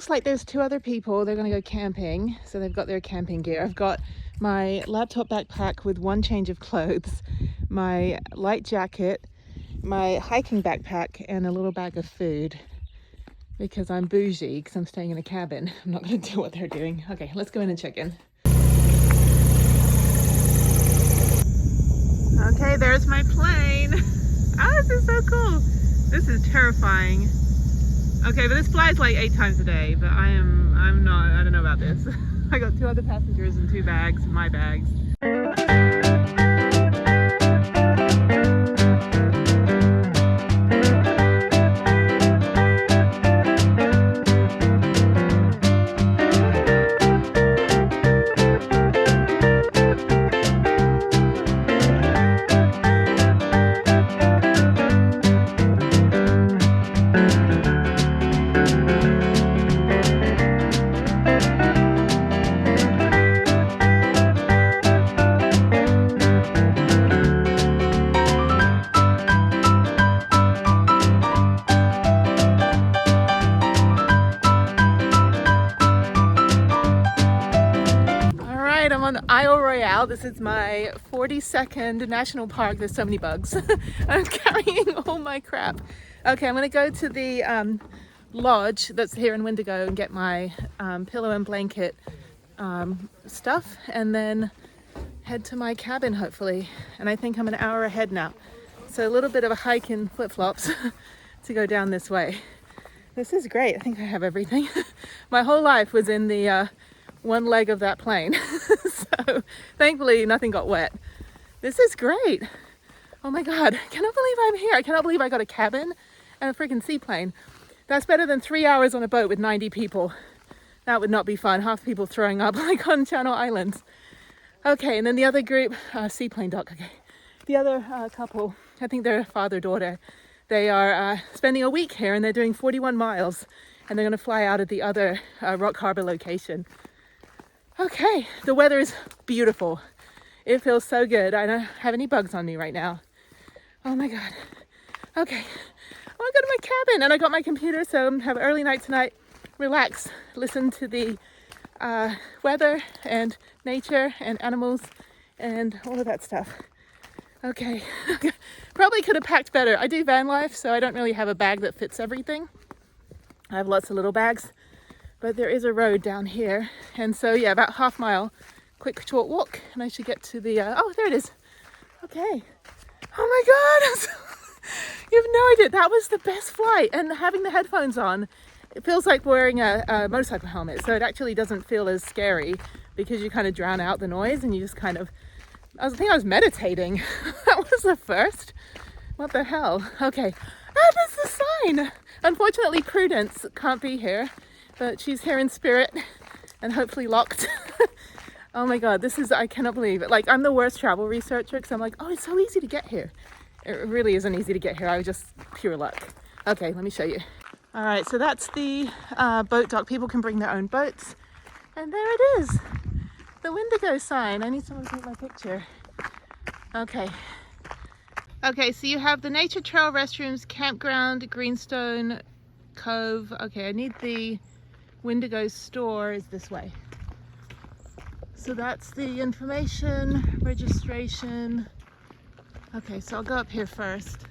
looks like there's 2 other people. They're gonna go camping, so they've got their camping gear. I've got my laptop backpack with 1 change of clothes, my light jacket, my hiking backpack, and a little bag of food because I'm bougie, because I'm staying in a cabin. I'm not gonna do what they're doing. Okay, let's go in and check in. Okay, there's my plane. Oh, this is so cool. This is terrifying. Okay, but this flies like 8 times a day, but I don't know about this. I got 2 other passengers and 2 bags, my bags. I'm on ROYALE. This is my 42nd national park. There's so many bugs. I'm carrying all my crap. Okay, I'm gonna go to the lodge that's here in Wendigo and get my pillow and blanket stuff, and then head to my cabin hopefully. And I think I'm an hour ahead now. So a little bit of a hike in flip-flops to go down this way. This is great. I think I have everything. My whole life was in the one leg of that plane. So thankfully nothing got wet. This is great. Oh my God, I cannot believe I'm here. I cannot believe I got a cabin and a freaking seaplane. That's better than 3 hours on a boat with 90 people. That would not be fun. Half the people throwing up like on Channel Islands. Okay, and then the other group, seaplane dock, okay. The other couple, I think they're father-daughter. They are spending a week here and they're doing 41 miles and they're gonna fly out at the other Rock Harbor location. Okay, the weather is beautiful. It feels so good. I don't have any bugs on me right now. Oh my God. Okay, I want to go to my cabin and I got my computer, so I'm gonna have an early night tonight. Relax, listen to the weather and nature and animals and all of that stuff. Okay, probably could have packed better. I do van life, so I don't really have a bag that fits everything. I have lots of little bags. But there is a road down here, and so yeah, about half mile, quick short walk, and I should get to the oh, there it is. Okay. Oh my God, you have no idea, that was the best flight. And having the headphones on, it feels like wearing a motorcycle helmet, so it actually doesn't feel as scary because you kind of drown out the noise and you just kind of, I think I was meditating. That was the first. What the hell? Okay. Ah, that's the sign. Unfortunately, Prudence can't be here, but she's here in spirit and hopefully locked. Oh my God, this is, I cannot believe it. Like, I'm the worst travel researcher because I'm like, oh, it's so easy to get here. It really isn't easy to get here. I was just pure luck. Okay, let me show you. All right, so that's the boat dock. People can bring their own boats. And there it is, the Wendigo sign. I need someone to take my picture. Okay. Okay, so you have the nature trail, restrooms, campground, Greenstone Cove. Okay, I need the Wendigo store is this way. So that's the information, registration. Okay, so I'll go up here first.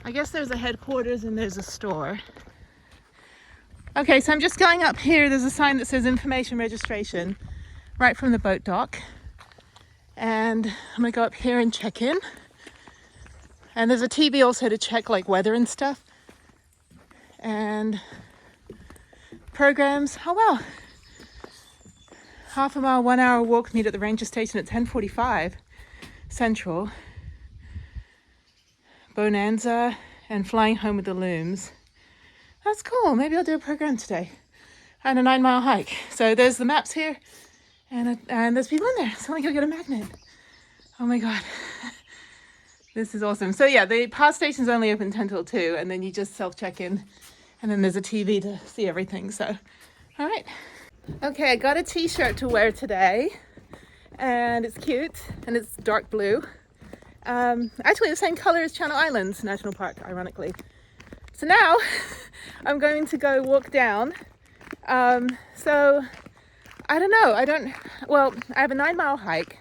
I guess there's a headquarters and there's a store. Okay, so I'm just going up here. There's a sign that says information registration right from the boat dock. And I'm gonna go up here and check in. And there's a TV also to check like weather and stuff. And programs, oh wow. Half a mile, 1 hour walk, meet at the ranger station at 10:45 Central. Bonanza and flying home with the looms. That's cool. Maybe I'll do a program today. And a 9-mile hike. So there's the maps here and there's people in there. So I'm gonna go get a magnet. Oh my God. This is awesome. So yeah, the pass station's only open 10 till 2 and then you just self-check in and then there's a TV to see everything. So, all right. Okay, I got a t-shirt to wear today and it's cute and it's dark blue. Actually the same color as Channel Islands National Park, ironically. So now I'm going to go walk down So I don't know. Well, I have a 9-mile hike.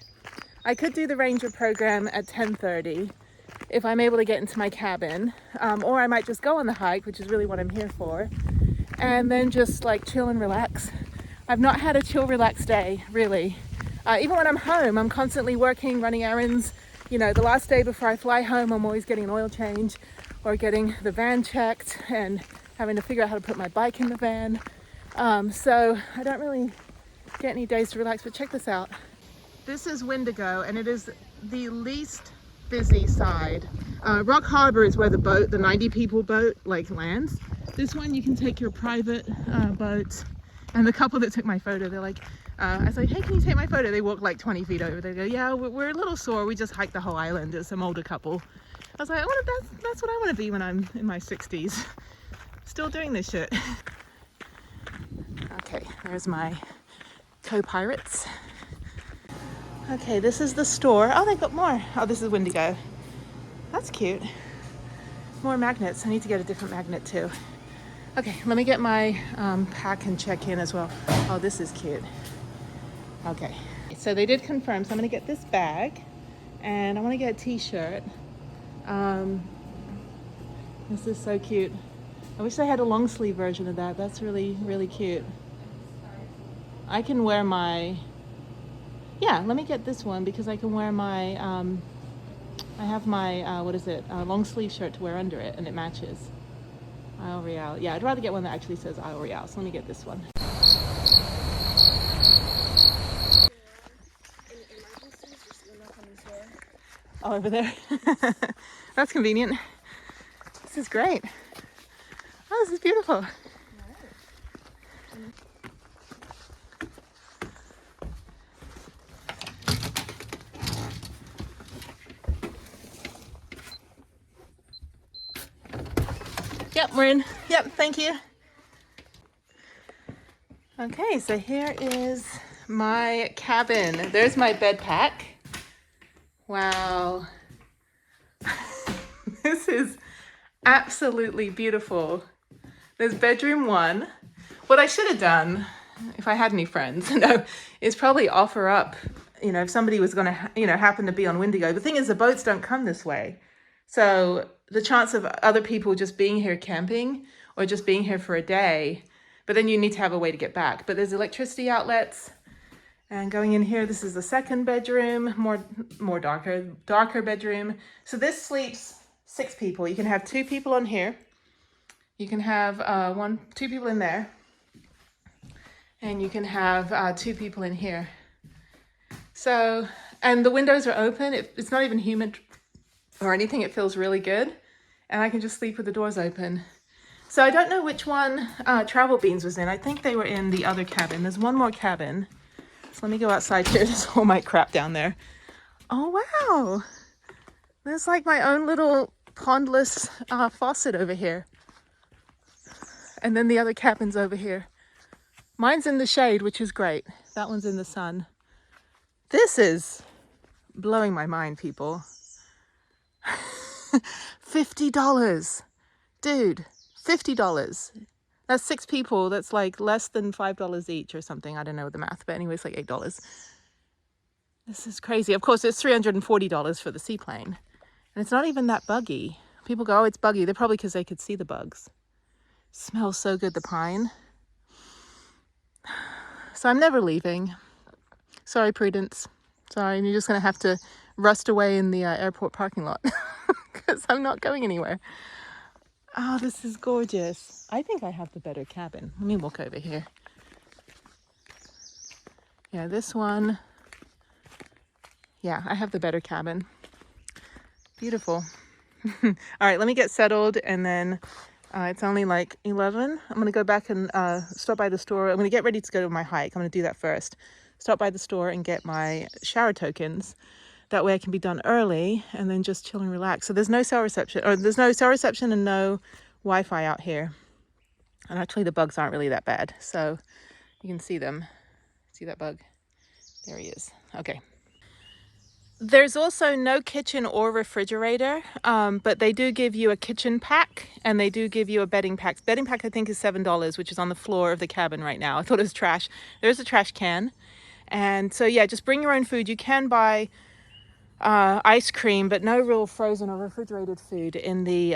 I could do the ranger program at 10:30 if I'm able to get into my cabin, or I might just go on the hike, which is really what I'm here for, and then just like chill and relax. I've not had a chill, relax day, really. Even when I'm home, I'm constantly working, running errands. You know, the last day before I fly home, I'm always getting an oil change or getting the van checked and having to figure out how to put my bike in the van. So I don't really get any days to relax, but check this out. This is Wendigo, and it is the least busy side. Rock Harbor is where the 90 people boat, like lands. This one, you can take your private boat. And the couple that took my photo, they're like, I was like, hey, can you take my photo? They walk like 20 feet over. They go, yeah, we're a little sore. We just hiked the whole island. It's some older couple. I was like, that's what I want to be when I'm in my 60s. Still doing this shit. Okay, there's my co-pirates. Okay, this is the store. Oh, they got more. Oh, this is Wendigo. That's cute. More magnets. I need to get a different magnet too. Okay, let me get my pack and check in as well. Oh, this is cute. Okay, so they did confirm. So I'm gonna get this bag, and I want to get a t-shirt. This is so cute. I wish they had a long sleeve version of that. That's really, really cute. I can wear my, yeah, let me get this one because I can wear my, I have my, what is it, long sleeve shirt to wear under it, and it matches. ROYALE. Yeah, I'd rather get one that actually says ROYALE, so let me get this one. Oh, over there. That's convenient. This is great. Oh, this is beautiful. Yep, we're in. Yep, thank you. Okay, so here is my cabin. There's my bed pack. Wow. This is absolutely beautiful. There's bedroom 1. What I should have done, if I had any friends, is probably offer up, if somebody was going to, happen to be on Wendigo. The thing is, the boats don't come this way. So the chance of other people just being here camping or just being here for a day, but then you need to have a way to get back. But there's electricity outlets. And going in here, this is the second bedroom, more darker bedroom. So this sleeps 6 people. You can have 2 people on here. You can have 2 people in there. And you can have 2 people in here. So, and the windows are open. It's not even humid or anything. It feels really good. And I can just sleep with the doors open. So I don't know which one Travel Beans was in. I think they were in the other cabin. There's one more cabin. So let me go outside here. There's all my crap down there. Oh, wow. There's like my own little pondless faucet over here. And then the other cabin's over here. Mine's in the shade, which is great. That one's in the sun. This is blowing my mind, people. $50. Dude, $50. That's 6 people. That's like less than $5 each or something. I don't know the math, but anyway, it's like $8. This is crazy. Of course, it's $340 for the seaplane. And it's not even that buggy. People go, oh, it's buggy. They're probably because they could see the bugs. Smells so good, the pine. So I'm never leaving. Sorry, Prudence. Sorry, you're just going to have to rust away in the airport parking lot because I'm not going anywhere. Oh, this is gorgeous. I think I have the better cabin. Let me walk over here. Yeah, this one. Yeah, I have the better cabin. Beautiful. All right, let me get settled, and then it's only like 11. I'm going to go back and stop by the store. I'm going to get ready to go to my hike. I'm going to do that first. Stop by the store and get my shower tokens. That way I can be done early and then just chill and relax. So there's no cell reception, or there's no cell reception and no Wi-Fi out here. And actually the bugs aren't really that bad. So you can see them. See that bug? There he is. Okay. There's also no kitchen or refrigerator, but they do give you a kitchen pack and they do give you a bedding pack. Bedding pack I think is $7, which is on the floor of the cabin right now. I thought it was trash. There's a trash can. And so yeah, just bring your own food. You can buy ice cream, but no real frozen or refrigerated food in the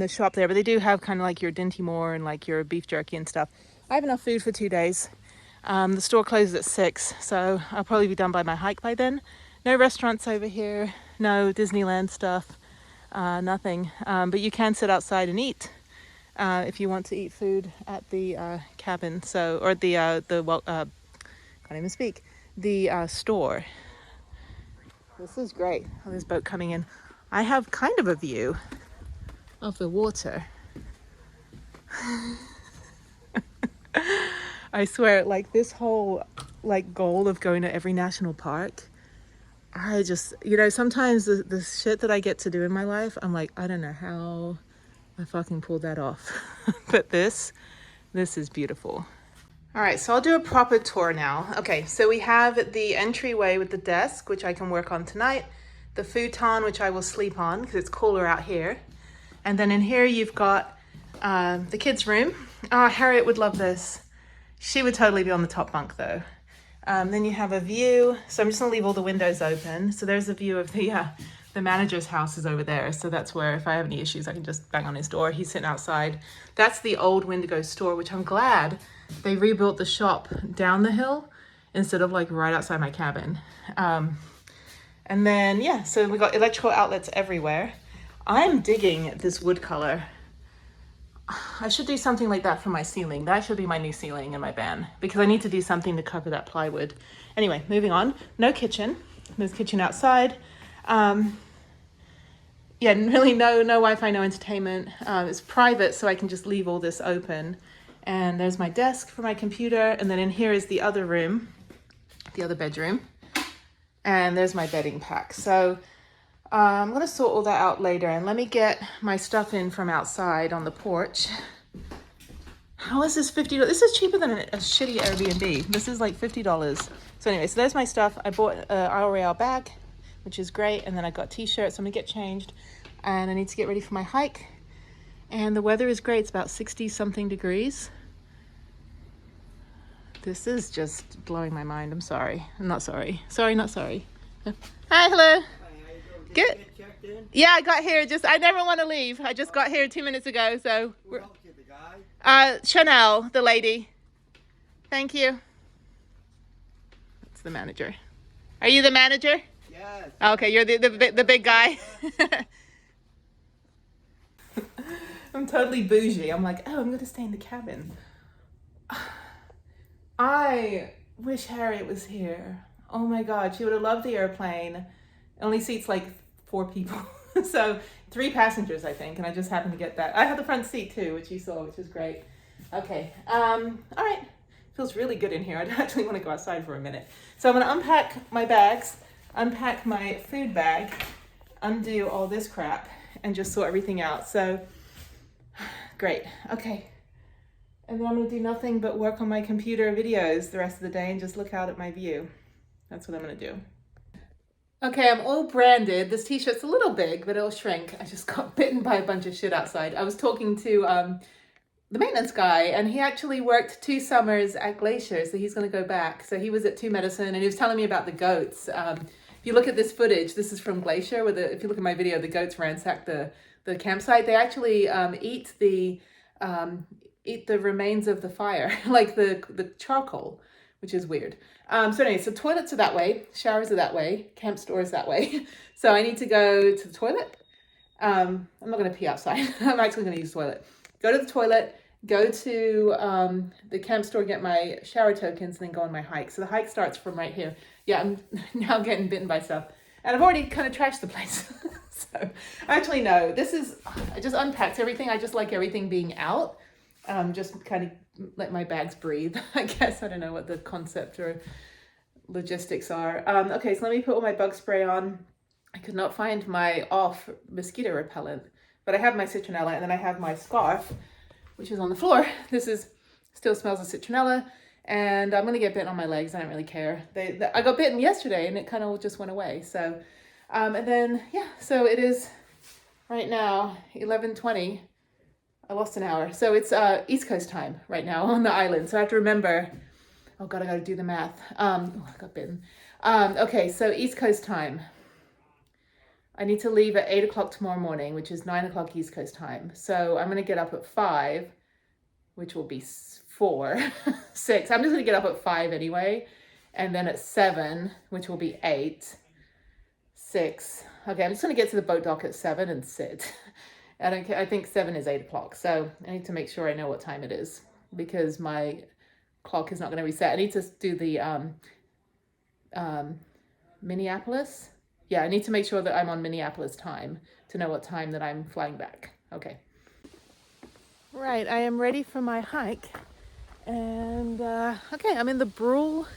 shop there. But they do have kind of like your Jennie Timar and like your beef jerky and stuff. I have enough food for 2 days. The store closes at 6, so I'll probably be done by my hike by then. No restaurants over here, no Disneyland stuff, nothing. But you can sit outside and eat if you want to eat food at the cabin. So, or can't even speak, the store. This is great. Oh, there's a boat coming in. I have kind of a view of the water. I swear, like this whole like goal of going to every national park, I just, sometimes the shit that I get to do in my life, I'm like, I don't know how I fucking pulled that off. But this is beautiful. All right, so I'll do a proper tour now. Okay, so we have the entryway with the desk, which I can work on tonight. The futon, which I will sleep on because it's cooler out here. And then in here you've got the kids' room. Oh, Harriet would love this. She would totally be on the top bunk though. Then you have a view. So I'm just gonna leave all the windows open. So there's a view of the manager's house is over there. So that's where if I have any issues, I can just bang on his door. He's sitting outside. That's the old Wendigo store, which I'm glad they rebuilt the shop down the hill instead of like right outside my cabin. And then, yeah, so we got electrical outlets everywhere. I'm digging this wood color. I should do something like that for my ceiling. That should be my new ceiling in my van because I need to do something to cover that plywood. Anyway, moving on. No kitchen. There's kitchen outside. Yeah, really no Wi-Fi, no entertainment. It's private, so I can just leave all this open. And there's my desk for my computer. And then in here is the other room, the other bedroom. And there's my bedding pack. So I'm going to sort all that out later. And let me get my stuff in from outside on the porch. How is this $50? This is cheaper than a shitty Airbnb. This is like $50. So anyway, so there's my stuff. I bought a ROYALE bag, which is great. And then I got t-shirts. I'm going to get changed. And I need to get ready for my hike. And the weather is great. It's about 60 something degrees. This is just blowing my mind. I'm sorry. I'm not sorry. Sorry, not sorry. Hi, hello. Good. Yeah, I got here. I never want to leave. I just got here 2 minutes ago. So, Chanel, the lady. Thank you. That's the manager. Are you the manager? Yes. Okay, you're the big guy. I'm totally bougie. I'm like, oh, I'm going to stay in the cabin. I wish Harriet was here. Oh my God, she would have loved the airplane. It only seats like 4 people. So 3 passengers, I think. And I just happened to get that. I had the front seat too, which you saw, which is great. Okay. All right. Feels really good in here. I actually want to go outside for a minute. So I'm going to unpack my bags, unpack my food bag, undo all this crap, and just sort everything out. So great. Okay. And then I'm going to do nothing but work on my computer videos the rest of the day and just look out at my view. That's what I'm going to do. Okay, I'm all branded. This t-shirt's a little big, but it'll shrink. I just got bitten by a bunch of shit outside. I was talking to the maintenance guy, and he actually worked 2 summers at Glacier, so he's going to go back. So he was at 2 Medicine, and he was telling me about the goats. If you look at this footage, this is from Glacier, where if you look at my video, the goats ransack the campsite. They actually eat the remains of the fire, like the charcoal, which is weird. So anyway, so toilets are that way, showers are that way, camp store is that way. So I need to go to the toilet. I'm not going to pee outside. I'm actually going to use the toilet. Go to the toilet, go to the camp store, get my shower tokens, and then go on my hike. So the hike starts from right here. Yeah, I'm now getting bitten by stuff. And I've already kind of trashed the place. So actually, no, I just unpacked everything. I just like everything being out. Just kind of let my bags breathe, I guess. I don't know what the concept or logistics are. Okay, so let me put all my bug spray on. I could not find my off mosquito repellent, but I have my citronella, and then I have my scarf, which is on the floor. This still smells of citronella. And I'm gonna get bitten on my legs. I don't really care. I got bitten yesterday and it kind of just went away. So, and then, yeah, so it is right now 11:20. I lost an hour. So it's East Coast time right now on the island. So I have to remember, oh God, I gotta do the math. I got bitten. Okay, so East Coast time. I need to leave at 8 o'clock tomorrow morning, which is 9 o'clock East Coast time. So I'm gonna get up at 5, which will be 4, 6. I'm just gonna get up at 5 anyway. And then at 7, which will be 8, 6. Okay, I'm just gonna get to the boat dock at 7 and sit. I think 7 is 8 o'clock. So I need to make sure I know what time it is because my clock is not gonna reset. I need to do the Minneapolis. Yeah, I need to make sure that I'm on Minneapolis time to know what time that I'm flying back. Okay. Right, I am ready for my hike. And, okay, I'm in the Brule.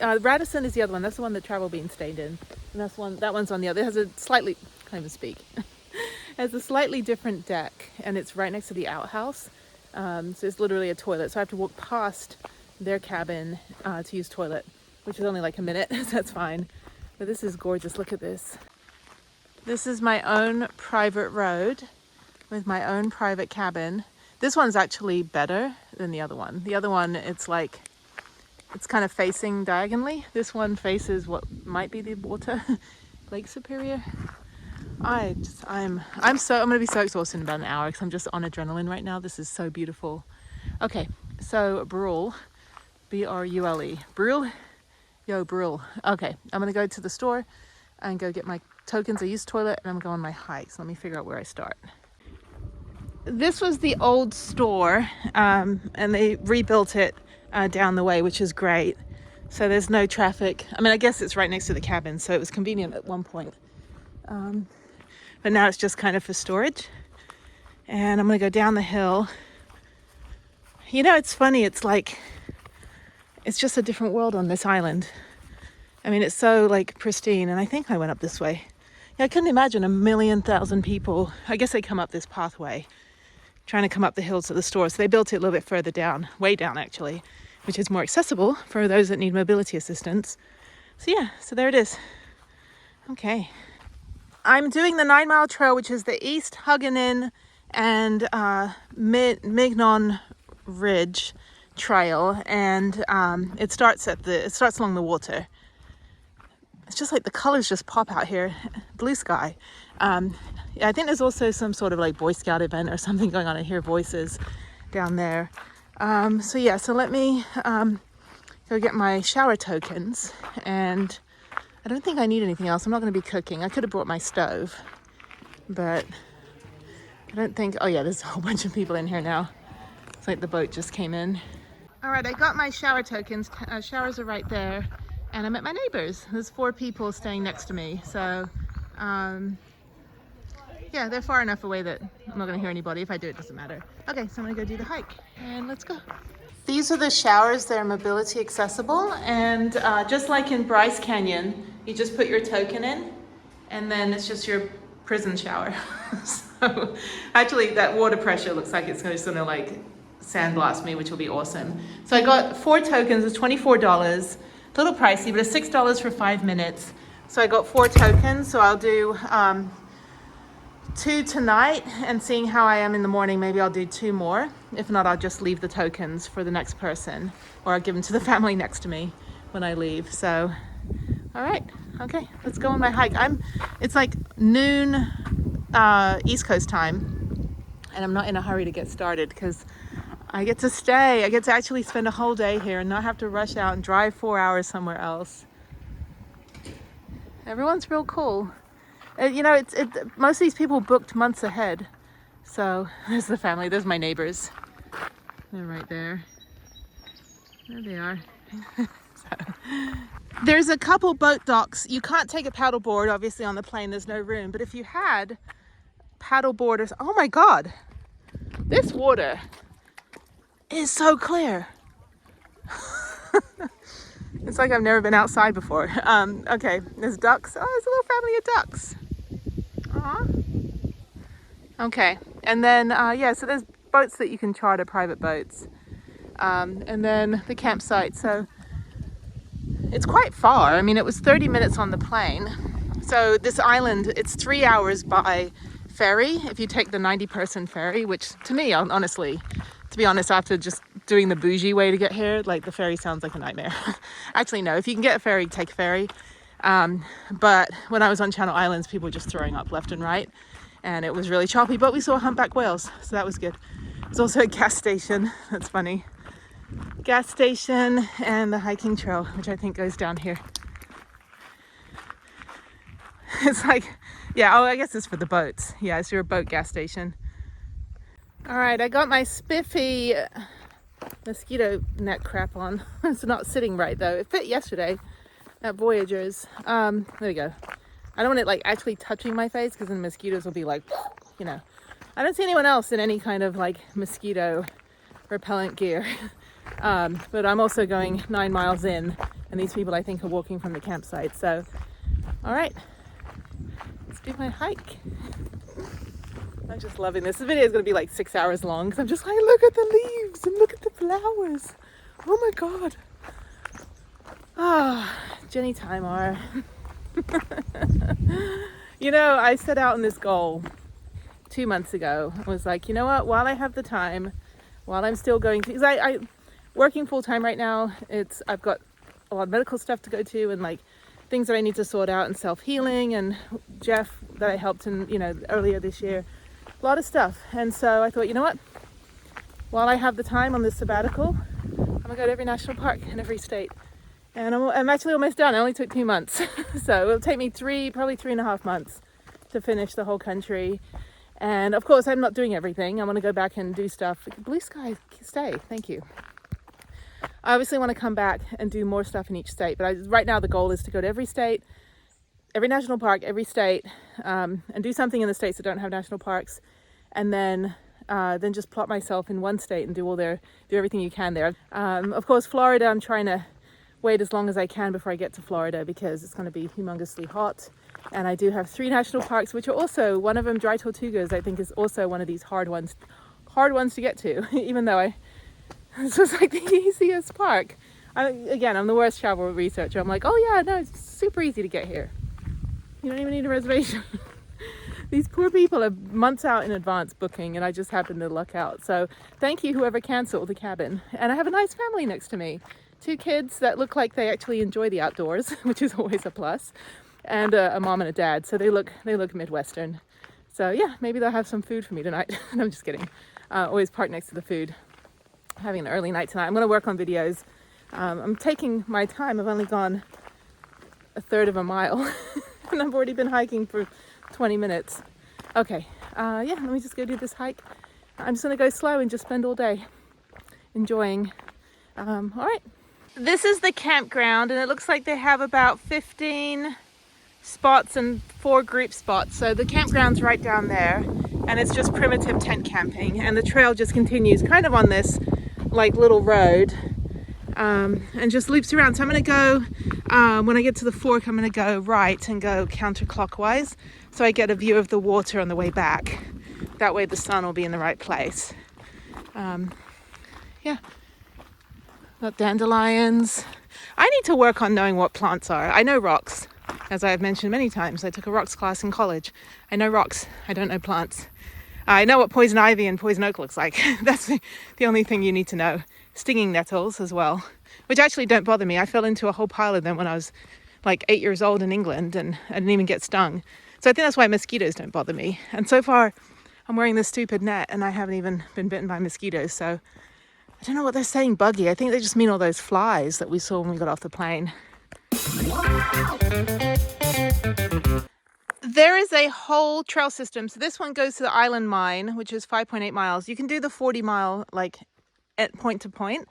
Radisson is the other one. That's the one that Travel Bean stayed in. And that one's on the other. It has a slightly, can't even speak. It has a slightly different deck. And it's right next to the outhouse. So it's literally a toilet. So I have to walk past their cabin to use toilet, which is only like a minute. So that's fine. But this is gorgeous. Look at this. This is my own private road with my own private cabin. This one's actually better than the other one. The other one, it's kind of facing diagonally. This one faces what might be the water, Lake Superior. I'm gonna be so exhausted in about an hour because I'm just on adrenaline right now. This is so beautiful. Okay, so Brule, B-R-U-L-E, Brule. Yo, Brule. Okay, I'm gonna go to the store and go get my tokens. I use toilet and I'm going on my hike. So let me figure out where I start. This was the old store and they rebuilt it down the way, which is great. So there's no traffic. I mean, I guess it's right next to the cabin, so it was convenient at one point. But now it's just kind of for storage. And I'm gonna go down the hill. You know, it's funny, it's just a different world on this island. I mean, it's so like pristine, and I think I went up this way. Yeah, I couldn't imagine 1,000,000 people. I guess they come up this pathway, trying to come up the hill to the store. So they built it a little bit further down, way down actually, which is more accessible for those that need mobility assistance. So yeah, so there it is. Okay. I'm doing the 9 Mile Trail, which is the East Hugginen and Mignon Ridge Trail, and it starts along the water. It's just like the colors just pop out here. Blue sky. Yeah, I think there's also some sort of like Boy Scout event or something going on. I hear voices down there. So yeah, so let me go get my shower tokens, and I don't think I need anything else. I'm not going to be cooking. I could have brought my stove, but I don't think. Oh yeah, there's a whole bunch of people in here now. It's like the boat just came in. All right, I got my shower tokens. Showers are right there, and I'm at my neighbor's. There's 4 people staying next to me, so yeah, they're far enough away that I'm not gonna hear anybody. If I do, it doesn't matter. Okay, so I'm gonna go do the hike, and let's go. These are the showers. They're mobility accessible, and just like in Bryce Canyon, you just put your token in, and then it's just your prison shower. So actually, that water pressure looks like it's just gonna like sandblast me, which will be awesome. So I got 4 tokens. It's $24. A little pricey, but it's $6 for 5 minutes. So I got 4 tokens. So I'll do 2 tonight, and seeing how I am in the morning, maybe I'll do 2 more. If not, I'll just leave the tokens for the next person, or I'll give them to the family next to me when I leave. So, all right, okay, let's go on my hike. It's like noon East Coast time, and I'm not in a hurry to get started because I get to stay. I get to actually spend a whole day here and not have to rush out and drive 4 hours somewhere else. Everyone's real cool. You know, most of these people booked months ahead. So there's the family. There's my neighbors. They're right there. There they are. There's a couple boat docks. You can't take a paddle board, obviously, on the plane. There's no room. But if you had paddle boarders, oh my God, this water is so clear. It's like I've never been outside before. Okay, there's ducks. Oh, there's a little family of ducks. Aww. Okay, and then, yeah, so there's boats that you can charter, private boats. and then the campsite. So it's quite far. I mean, it was 30 minutes on the plane. So this island, it's 3 hours by ferry if you take the 90-person ferry, which to me, honestly, to be honest, after just doing the bougie way to get here, like the ferry sounds like a nightmare. Actually, no, if you can get a ferry, take a ferry. But when I was on Channel Islands, people were just throwing up left and right, and it was really choppy, but we saw humpback whales, so that was good. There's also a gas station. That's funny. Gas station and the hiking trail, which I think goes down here. It's like, yeah, oh, I guess it's for the boats. Yeah, it's your boat gas station. All right, I got my spiffy mosquito net crap on. It's not sitting right though. It fit yesterday at Voyagers. There we go. I don't want it like actually touching my face because then mosquitoes will be like, you know. I don't see anyone else in any kind of like mosquito repellent gear. But I'm also going 9 miles in, and these people I think are walking from the campsite. So, all right, let's do my hike. I'm just loving this. This video is going to be like 6 hours long because I'm just like, look at the leaves and look at the flowers. Oh my God. Ah, Jennie Timar. You know, I set out on this goal 2 months ago. I was like, you know what, while I have the time, while I'm still going to, because I working full-time right now, I've got a lot of medical stuff to go to and like things that I need to sort out and self-healing, and Jeff that I helped in, you know, earlier this year, a lot of stuff. And so I thought, you know what, while I have the time on this sabbatical, I'm gonna go to every national park in every state. And I'm actually almost done. It only took 2 months. So it'll take me probably 3.5 months to finish the whole country. And of course, I'm not doing everything. I want to go back and do stuff. Blue sky, stay. Thank you. I obviously want to come back and do more stuff in each state. But right now, the goal is to go to every state, every national park, every state, and do something in the states that don't have national parks. And then just plot myself in one state and do everything you can there. Of course, Florida, I'm trying to wait as long as I can before I get to Florida because it's going to be humongously hot. And I do have 3 national parks, which are also, one of them, Dry Tortugas, I think is also one of these hard ones to get to, even though this was like the easiest park. Again, I'm the worst travel researcher. I'm like, oh yeah, no, it's super easy to get here. You don't even need a reservation. These poor people are months out in advance booking, and I just happened to luck out. So thank you, whoever canceled the cabin. And I have a nice family next to me. 2 kids that look like they actually enjoy the outdoors, which is always a plus, and a mom and a dad. So they look Midwestern. So yeah, maybe they'll have some food for me tonight. No, I'm just kidding. Always park next to the food. Having an early night tonight. I'm going to work on videos. I'm taking my time. I've only gone 1/3 of a mile, and I've already been hiking for 20 minutes. Okay, yeah, let me just go do this hike. I'm just going to go slow and just spend all day enjoying. All right. This is the campground, and it looks like they have about 15 spots and 4 group spots. So the campground's right down there, and it's just primitive tent camping, and the trail just continues kind of on this like little road, and just loops around. So I'm going to go, when I get to the fork, I'm going to go right and go counterclockwise so I get a view of the water on the way back. That way the sun will be in the right place. Yeah. Got dandelions. I need to work on knowing what plants are. I know rocks, as I have mentioned many times. I took a rocks class in college. I know rocks. I don't know plants. I know what poison ivy and poison oak looks like. That's the only thing you need to know. Stinging nettles as well, which actually don't bother me. I fell into a whole pile of them when I was like 8 years old in England, and I didn't even get stung. So I think that's why mosquitoes don't bother me. And so far, I'm wearing this stupid net, and I haven't even been bitten by mosquitoes. So I don't know what they're saying, buggy. I think they just mean all those flies that we saw when we got off the plane. There is a whole trail system. So this one goes to the Island Mine, which is 5.8 miles. You can do the 40 mile, like at point to point.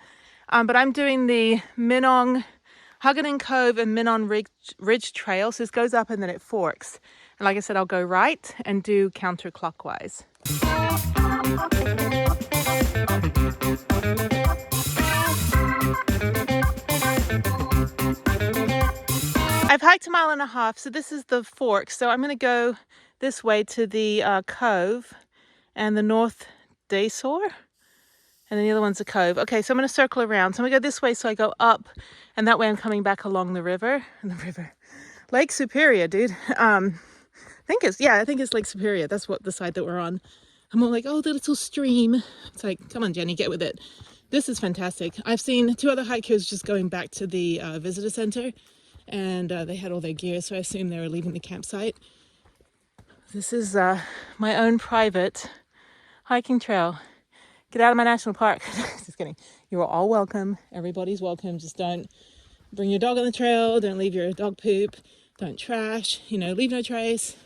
But I'm doing the Minong, Huggin Cove and Minong Ridge Trail. So this goes up and then it forks. And like I said, I'll go right and do counterclockwise. I've hiked 1.5 miles, so this is the fork. So I'm going to go this way to the cove and the North Dayshore. and then the other one's a cove. Okay, so I'm going to circle around. So I'm going to go this way, so I go up, and that way I'm coming back along the river. Lake Superior, dude. I think it's Lake Superior. That's what the side that we're on. I'm all like, oh, the little stream. It's like, come on, Jenny, get with it. This is fantastic. I've seen 2 other hikers just going back to the visitor center, and they had all their gear, so I assume they were leaving the campsite. This is my own private hiking trail. Get out of my national park. Just kidding. You're all welcome. Everybody's welcome. Just don't bring your dog on the trail. Don't leave your dog poop. Don't trash. Leave no trace.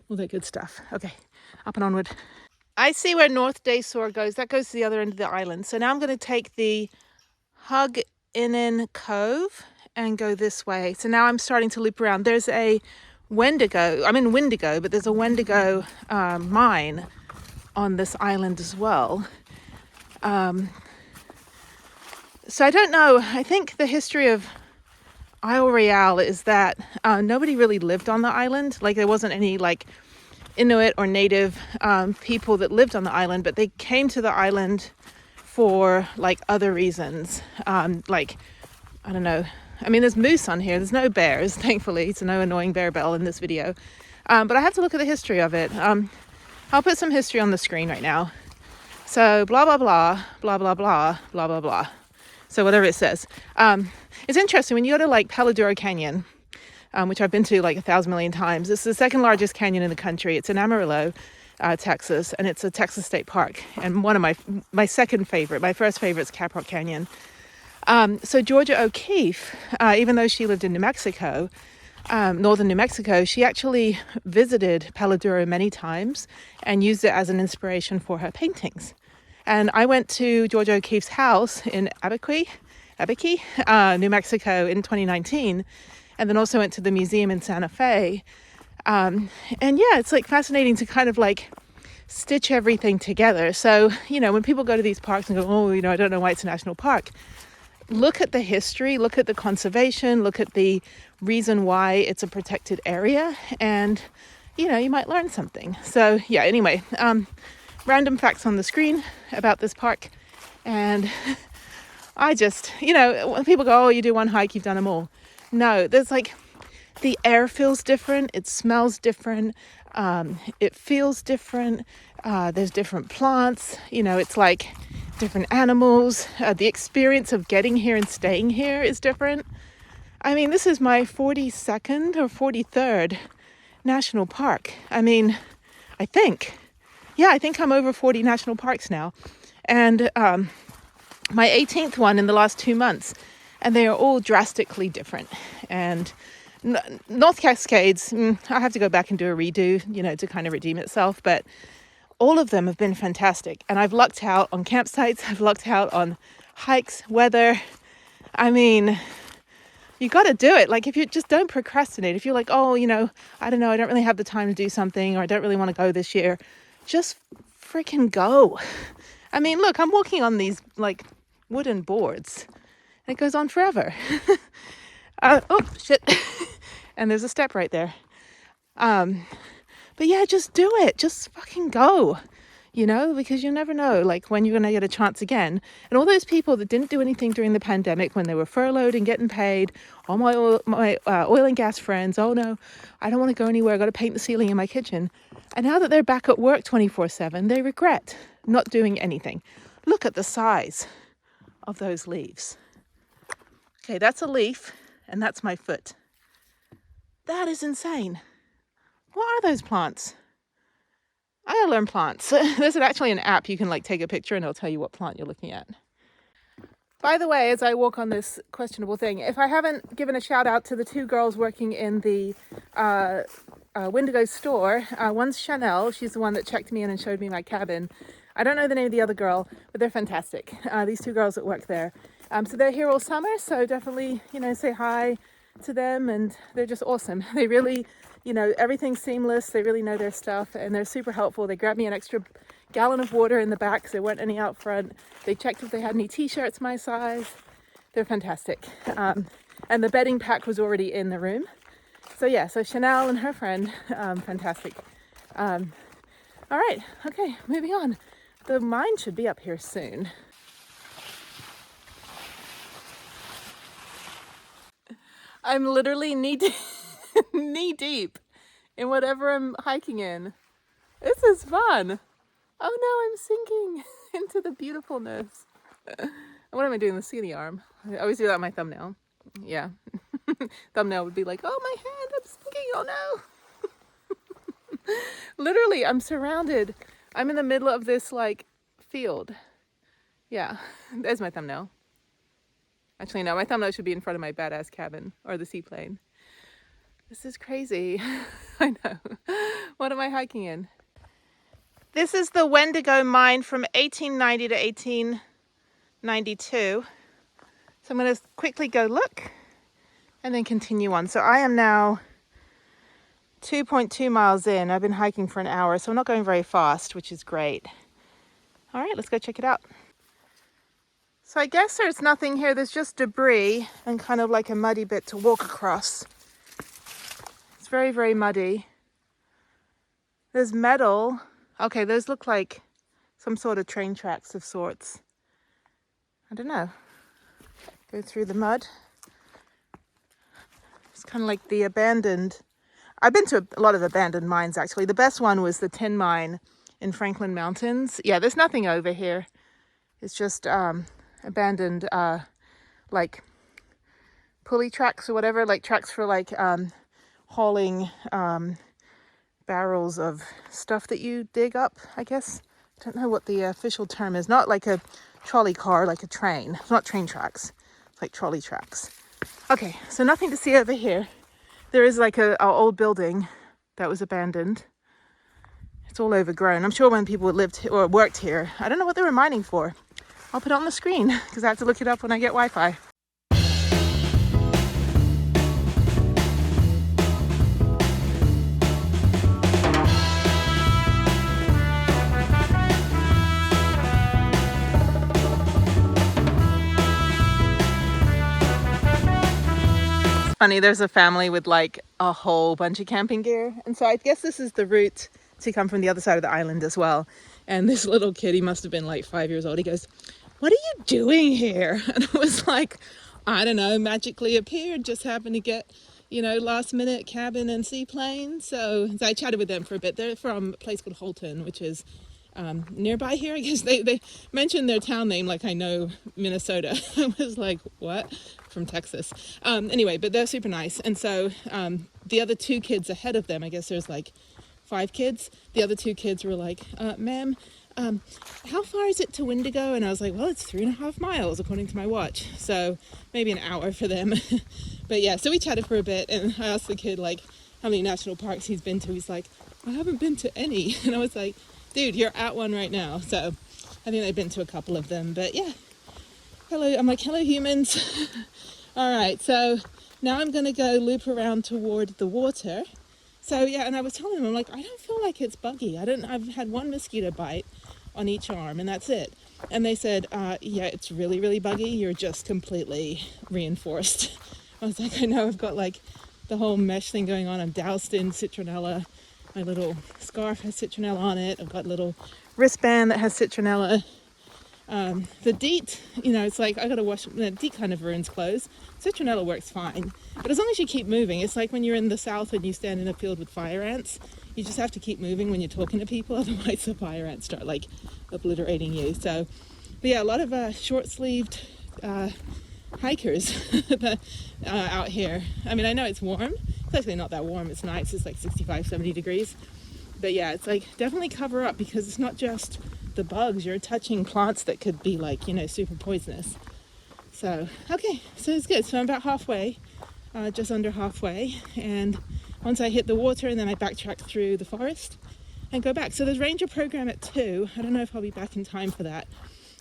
All that good stuff. Okay, up and onward. I see where North Daysour goes. That goes to the other end of the island. So now I'm going to take the Hug Inen Cove and go this way. So now I'm starting to loop around. There's a Wendigo. I'm in Wendigo, but there's a Wendigo mine on this island as well. So I don't know. I think the history of ROYALE is that nobody really lived on the island. Like there wasn't any like Inuit or native people that lived on the island, but they came to the island for like other reasons. Like, I don't know. I mean, there's moose on here. There's no bears, thankfully. It's no annoying bear bell in this video. But I have to look at the history of it. I'll put some history on the screen right now. So blah, blah, blah, blah, blah, blah, blah, blah, blah. So whatever it says. It's interesting when you go to like Paladuro Canyon, which I've been to like 1,000 million times. It's the second largest canyon in the country. It's in Amarillo, Texas, and it's a Texas State Park. And one of my second favorite, my first favorite is Caprock Canyon. So Georgia O'Keeffe, even though she lived in New Mexico, northern New Mexico, she actually visited Paladuro many times and used it as an inspiration for her paintings. And I went to Georgia O'Keeffe's house in Abiqui, New Mexico in 2019. And then also went to the museum in Santa Fe. And yeah, it's like fascinating to kind of like stitch everything together. So, when people go to these parks and go, oh, I don't know why it's a national park. Look at the history, look at the conservation, look at the reason why it's a protected area. And, you might learn something. So yeah, anyway, random facts on the screen about this park. And I just, when people go, oh, you do one hike, you've done them all. No, there's like, the air feels different. It smells different. It feels different. There's different plants. It's like different animals. The experience of getting here and staying here is different. I mean, this is my 42nd or 43rd national park. I mean, I think I'm over 40 national parks now. And my 18th one in the last 2 months. And they are all drastically different. And North Cascades, I have to go back and do a redo, to kind of redeem itself. But all of them have been fantastic. And I've lucked out on campsites. I've lucked out on hikes, weather. I mean, you got to do it. Like, if you just don't procrastinate, if you're like, oh, I don't know, I don't really have the time to do something, or I don't really want to go this year, just freaking go. I mean, look, I'm walking on these like wooden boards. It goes on forever. Oh, shit. And there's a step right there. But yeah, just do it. Just fucking go, because you never know, like, when you're going to get a chance again. And all those people that didn't do anything during the pandemic when they were furloughed and getting paid, all my oil and gas friends, oh no, I don't want to go anywhere. I got to paint the ceiling in my kitchen. And now that they're back at work 24/7, they regret not doing anything. Look at the size of those leaves. Okay, that's a leaf, and that's my foot. That is insane. What are those plants? I gotta learn plants. There's actually an app you can like take a picture and it'll tell you what plant you're looking at. By the way, as I walk on this questionable thing, if I haven't given a shout out to the 2 girls working in the Wendigo store, one's Chanel. She's the one that checked me in and showed me my cabin. I don't know the name of the other girl, but they're fantastic. These 2 girls that work there. So they're here all summer, so definitely, say hi to them, and they're just awesome. They really, everything's seamless. They really know their stuff, and they're super helpful. They grabbed me an extra gallon of water in the back because there weren't any out front. They checked if they had any t-shirts my size. They're fantastic. And the bedding pack was already in the room. So yeah, so Chanel and her friend, fantastic. All right, okay, moving on. The mine should be up here soon. I'm literally knee deep in whatever I'm hiking in. This is fun. Oh no, I'm sinking into the beautifulness. What am I doing? The skinny arm. I always do that on my thumbnail. Yeah. Thumbnail would be like, oh my hand, I'm sinking, oh no. Literally, I'm surrounded. I'm in the middle of this like field. Yeah, there's my thumbnail. Actually, no, my thumbnail should be in front of my badass cabin or the seaplane. This is crazy. I know. What am I hiking in? This is the Wendigo mine from 1890 to 1892. So I'm going to quickly go look and then continue on. So I am now 2.2 miles in. I've been hiking for an hour, so I'm not going very fast, which is great. All right, let's go check it out. So I guess there's nothing here. There's just debris and kind of like a muddy bit to walk across. It's very, very muddy. There's metal. Okay, those look like some sort of train tracks of sorts. I don't know. Go through the mud. It's kind of like the abandoned... I've been to a lot of abandoned mines, actually. The best one was the tin mine in Franklin Mountains. Yeah, there's nothing over here. It's just abandoned, like pulley tracks or whatever, like tracks for like hauling barrels of stuff that you dig up, I guess. I don't know what the official term is. Not like a trolley car, like a train. It's not train tracks. It's like trolley tracks. Okay, so nothing to see over here. There is like a old building that was abandoned. It's all overgrown. I'm sure when people lived or worked here, I don't know what they were mining for. I'll put it on the screen because I have to look it up when I get Wi-Fi. Funny, there's a family with like a whole bunch of camping gear, and so I guess this is the route to come from the other side of the island as well. And this little kid, he must have been like 5 years old, he goes, "What are you doing here?" And I was like, I don't know, magically appeared, just happened to get, you know, last minute cabin and seaplane. So I chatted with them for a bit. They're from a place called Holton, which is nearby here. I guess they mentioned their town name like I know Minnesota. I was like, what? From Texas. Anyway, but they're super nice. And so the other two kids ahead of them, I guess there's like 5 kids. The other 2 kids were like, ma'am, how far is it to Wendigo? And I was like, well, it's 3.5 miles according to my watch. So maybe an hour for them. But yeah, so we chatted for a bit, and I asked the kid like how many national parks he's been to. He's like, I haven't been to any. And I was like, dude, you're at one right now. So I think they've been to a couple of them, but yeah. Hello, I'm like, hello humans. All right, so now I'm gonna go loop around toward the water. So yeah, and I was telling them, I'm like, I don't feel like it's buggy. I've had 1 mosquito bite on each arm, and that's it. And they said, yeah, it's really, really buggy. You're just completely reinforced. I was like, I know, I've got like the whole mesh thing going on. I'm doused in citronella. My little scarf has citronella on it. I've got a little wristband that has citronella. The DEET, you know, it's like I gotta wash. The DEET kind of ruins clothes. Citronella works fine, but as long as you keep moving, it's like when you're in the south and you stand in a field with fire ants. You just have to keep moving when you're talking to people, otherwise the fire ants start like obliterating you. So, but yeah, a lot of short-sleeved hikers out here. I mean, I know it's warm. It's actually not that warm. It's nice. It's like 65, 70 degrees. But yeah, it's like definitely cover up because it's not just the bugs. You're touching plants that could be like, you know, super poisonous. So, okay, so it's good. So I'm about halfway, just under halfway. And once I hit the water, and then I backtrack through the forest and go back. So there's ranger program at 2. I don't know if I'll be back in time for that.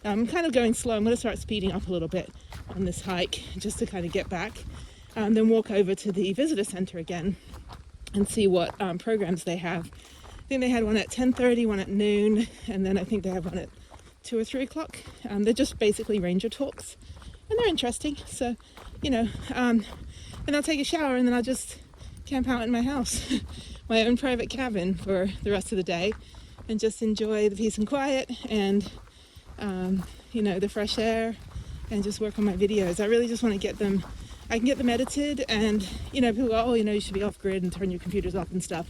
I'm kind of going slow. I'm going to start speeding up a little bit on this hike just to kind of get back. Then walk over to the visitor center again and see what programs they have. I think they had one at 10:30, one at noon, and then I think they have one at 2 or 3 o'clock. They're just basically ranger talks, and they're interesting. So, you know, and I'll take a shower, and then I'll just camp out in my house, my own private cabin for the rest of the day. and just enjoy the peace and quiet and you know, the fresh air, and just work on my videos. I really just want to get them, I can get them edited, and you know, people go, oh, you know, you should be off grid and turn your computers off and stuff.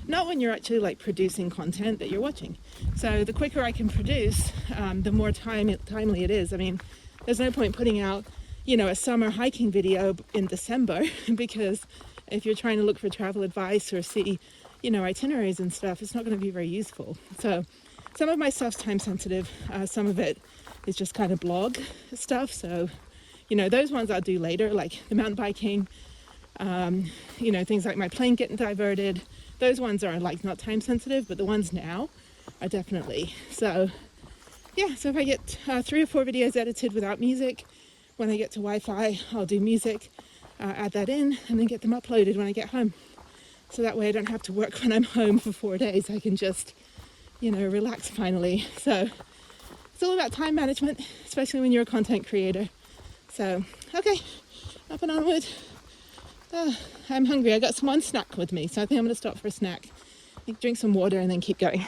Not when you're actually like producing content that you're watching. So the quicker I can produce, the more timely it is. I mean, there's no point putting out, you know, a summer hiking video in December because if you're trying to look for travel advice or see, you know, itineraries and stuff, it's not going to be very useful. So some of my stuff's time sensitive, some of it is just kind of blog stuff. So, you know, those ones I'll do later, like the mountain biking, you know, things like my plane getting diverted. Those ones are like not time sensitive, but the ones now are definitely. So yeah, so if I get 3 or 4 videos edited without music, when I get to Wi-Fi, I'll do music, add that in, and then get them uploaded when I get home. So that way I don't have to work when I'm home for 4 days. I can just, you know, relax finally. So it's all about time management, especially when you're a content creator. So, okay, up and onward. I'm hungry. I got one snack with me, so I think I'm going to stop for a snack. Drink some water and then keep going.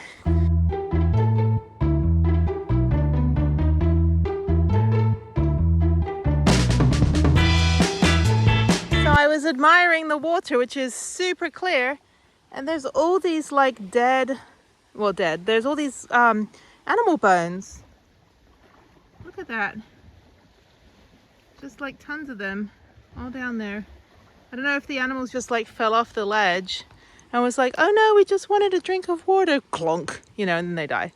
So I was admiring the water, which is super clear, and there's all these like dead, there's all these animal bones. Look at that. Just like tons of them all down there. I don't know if the animals just like fell off the ledge and was like, oh no, we just wanted a drink of water, clonk, you know, and then they die.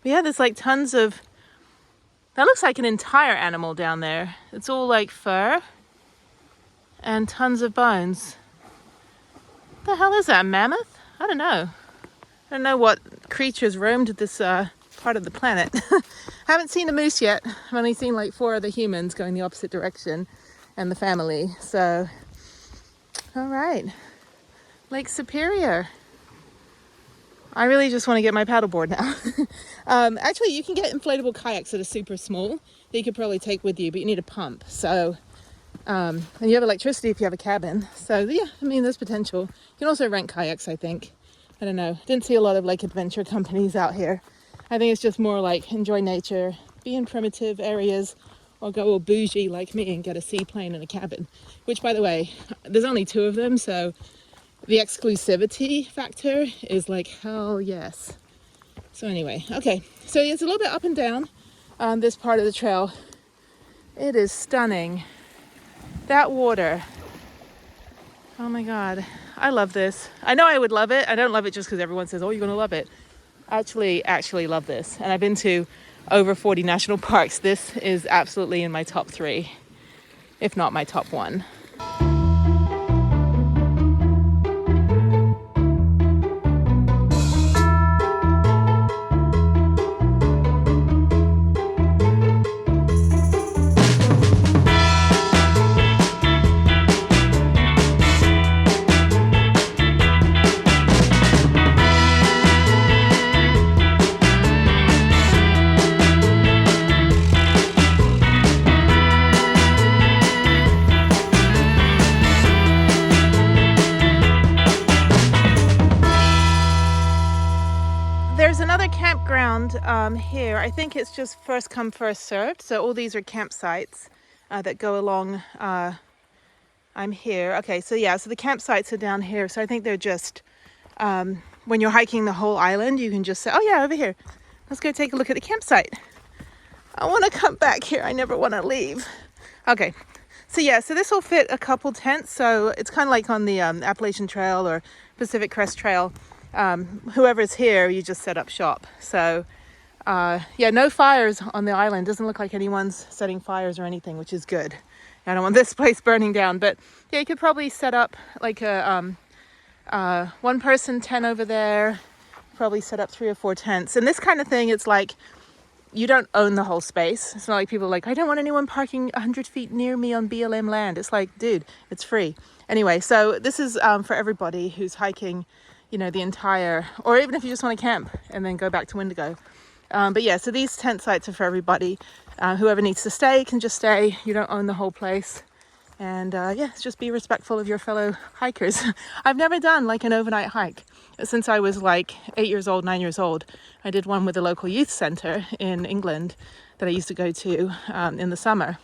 But yeah, there's like tons of, that looks like an entire animal down there. It's all like fur and tons of bones. What the hell is that, a mammoth? I don't know. I don't know what creatures roamed this part of the planet. Haven't seen a moose yet. I've only seen like 4 other humans going the opposite direction and the family. So, all right, Lake Superior. I really just want to get my paddleboard now. Actually, you can get inflatable kayaks that are super small that you could probably take with you, but you need a pump. So, and you have electricity if you have a cabin. So yeah, I mean, there's potential. You can also rent kayaks, I think. I don't know. Didn't see a lot of like adventure companies out here. I think it's just more like enjoy nature, be in primitive areas, or go all bougie like me and get a seaplane and a cabin. Which, by the way, there's only 2 of them, so the exclusivity factor is like hell yes. So anyway, okay. So it's a little bit up and down on this part of the trail. It is stunning. That water. Oh my God. I love this. I know I would love it. I don't love it just because everyone says, oh, you're going to love it. Actually love this. And I've been to over 40 national parks. This is absolutely in my top 3, if not my top 1. There's another campground here. I think it's just first come, first served. So all these are campsites that go along. I'm here. Okay, so yeah, so the campsites are down here. So I think they're just, when you're hiking the whole island, you can just say, oh yeah, over here. Let's go take a look at the campsite. I want to come back here. I never want to leave. Okay, so yeah, so this will fit a couple tents. So it's kind of like on the Appalachian Trail or Pacific Crest Trail. Whoever's here, you just set up shop. So yeah, no fires on the island. Doesn't look like anyone's setting fires or anything, which is good. I don't want this place burning down, but yeah, you could probably set up like a 1-person tent over there, probably set up 3 or 4 tents. And this kind of thing, it's like you don't own the whole space. It's not like people are like, I don't want anyone parking 100 feet near me on BLM land. It's like, dude, it's free. Anyway, so this is for everybody who's hiking, you know, the entire, or even if you just want to camp and then go back to Wendigo. But yeah, so these tent sites are for everybody. Whoever needs to stay can just stay. You don't own the whole place. And yeah, just be respectful of your fellow hikers. I've never done like an overnight hike since I was like 8 years old, 9 years old. I did one with a local youth center in England that I used to go to in the summer.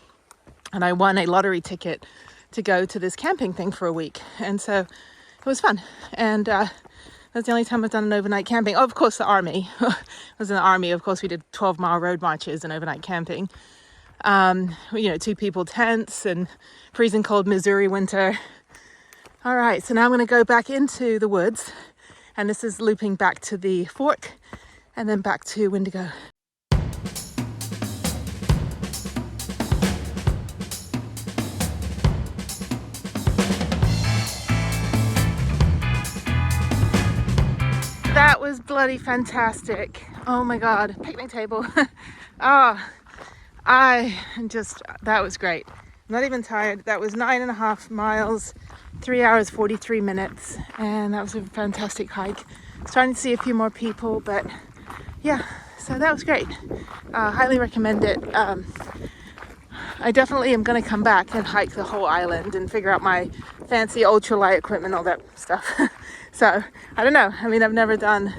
And I won a lottery ticket to go to this camping thing for a week. And so it was fun. And that's the only time I've done an overnight camping. Oh, of course, the army. I was in the army. Of course, we did 12-mile road marches and overnight camping. 2-people tents and freezing cold Missouri winter. All right, so now I'm going to go back into the woods, and this is looping back to the fork and then back to Wendigo. That was bloody fantastic. Oh my God, picnic table. That was great. I'm not even tired. That was 9.5 miles, 3 hours, 43 minutes. And that was a fantastic hike. I was trying to see a few more people, but yeah, so that was great. Highly recommend it. I definitely am going to come back and hike the whole island and figure out my fancy ultralight equipment, all that stuff. So I don't know. I mean, I've never done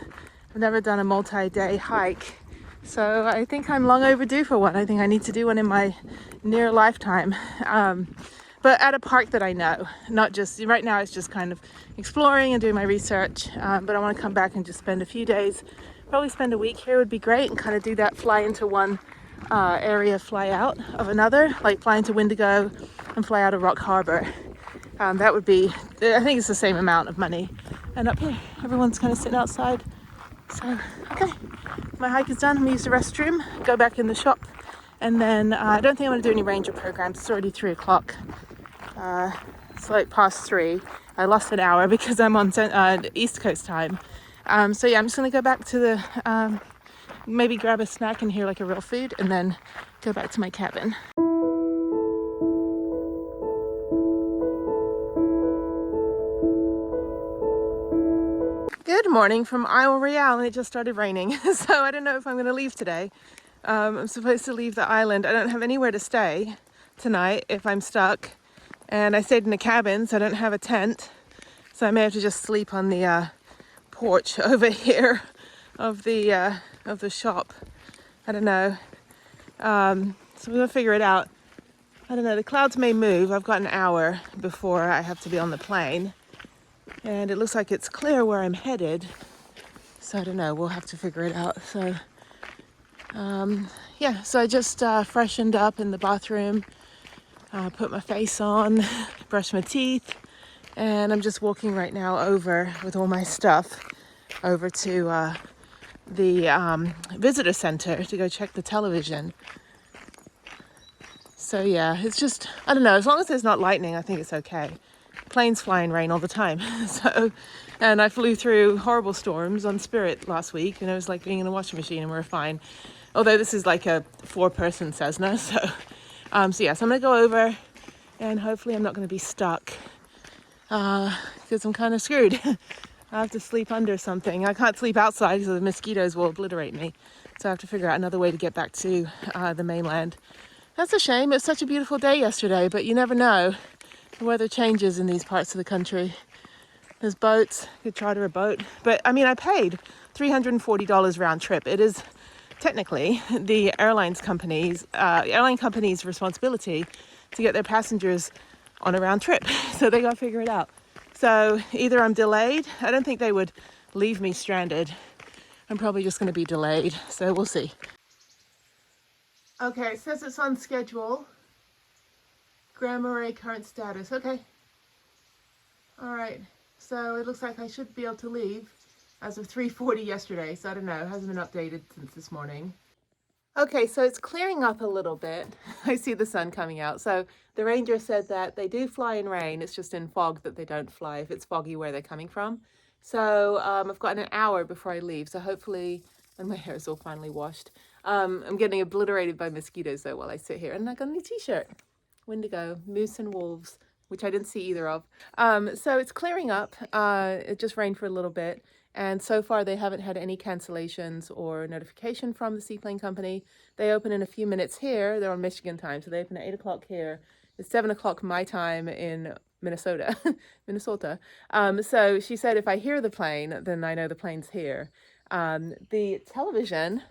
a multi-day hike. So I think I'm long overdue for one. I think I need to do one in my near lifetime. But at a park that I know, not just right now. It's just kind of exploring and doing my research. But I want to come back and just spend a few days, probably spend a week here would be great, and kind of do that fly into one area, fly out of another, like fly into Wendigo and fly out of Rock Harbor. That would be, I think it's the same amount of money. And up here, everyone's kind of sitting outside. So, okay, my hike is done. I'm going to use the restroom, go back in the shop, and then I don't think I'm going to do any ranger programs. It's already 3 o'clock. It's like past 3. I lost an hour because I'm on East Coast time. So yeah, I'm just going to go back to the, maybe grab a snack in here, like a real food, and then go back to my cabin. Good morning from ROYALE, and it just started raining, so I don't know if I'm going to leave today. I'm supposed to leave the island. I don't have anywhere to stay tonight if I'm stuck, and I stayed in a cabin, so I don't have a tent, so I may have to just sleep on the porch over here of the shop. I don't know. So we'll figure it out. I don't know. The clouds may move. I've got an hour before I have to be on the plane. And it looks like it's clear where I'm headed. So I don't know, we'll have to figure it out. So, yeah, so I just freshened up in the bathroom, put my face on, brushed my teeth, and I'm just walking right now over with all my stuff over to the visitor center to go check the television. So yeah, it's just, I don't know, as long as there's not lightning, I think it's okay. Planes fly in rain all the time. So, and I flew through horrible storms on Spirit last week, and it was like being in a washing machine, and we're fine. Although this is like a 4-person Cessna, so yeah, so I'm gonna go over, and hopefully I'm not gonna be stuck, because I'm kind of screwed. I have to sleep under something. I can't sleep outside because the mosquitoes will obliterate me. So I have to figure out another way to get back to the mainland. That's a shame. It was such a beautiful day yesterday, but you never know. The weather changes in these parts of the country. There's boats, you could charter a boat. But I mean, I paid $340 round trip. It is technically the airline company's responsibility to get their passengers on a round trip. So they got to figure it out. So either I'm delayed. I don't think they would leave me stranded. I'm probably just going to be delayed. So we'll see. Okay, it says it's on schedule. Grand Marais current status. Okay. All right. So it looks like I should be able to leave as of 3:40 yesterday. So I don't know. It hasn't been updated since this morning. Okay, so it's clearing up a little bit. I see the sun coming out. So the ranger said that they do fly in rain. It's just in fog that they don't fly if it's foggy where they're coming from. So I've got an hour before I leave. So hopefully, and my hair is all finally washed. I'm getting obliterated by mosquitoes though while I sit here. And I got a new t-shirt. Wendigo, moose and wolves, which I didn't see either of. So it's clearing up. It just rained for a little bit. And so far they haven't had any cancellations or notification from the seaplane company. They open in a few minutes here. They're on Michigan time. So they open at 8 o'clock here It's 7 o'clock my time in Minnesota. Minnesota. So she said if I hear the plane, then I know the plane's here. The television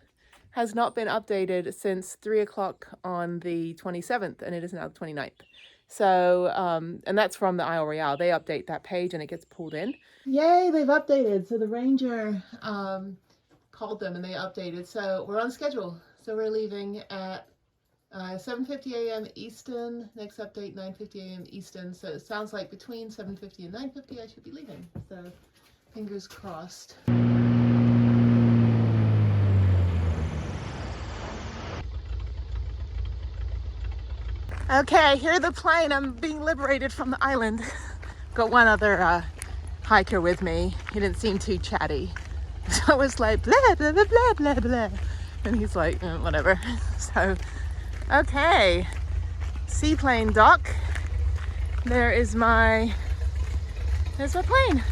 has not been updated since 3 o'clock on the 27th, and it is now the 29th. So, and that's from the Isle Royale. They update that page and it gets pulled in. Yay, they've updated. So the ranger called them and they updated. So we're on schedule. So we're leaving at 7:50 a.m. Eastern. Next update, 9:50 a.m. Eastern. So it sounds like between 7:50 and 9:50 I should be leaving. So fingers crossed. Okay, I hear the plane. I'm being liberated from the island. Got one other hiker with me. He didn't seem too chatty. So I was like, blah, blah, blah, blah, blah, blah. And he's like, whatever. So, okay. Seaplane dock. There's my plane.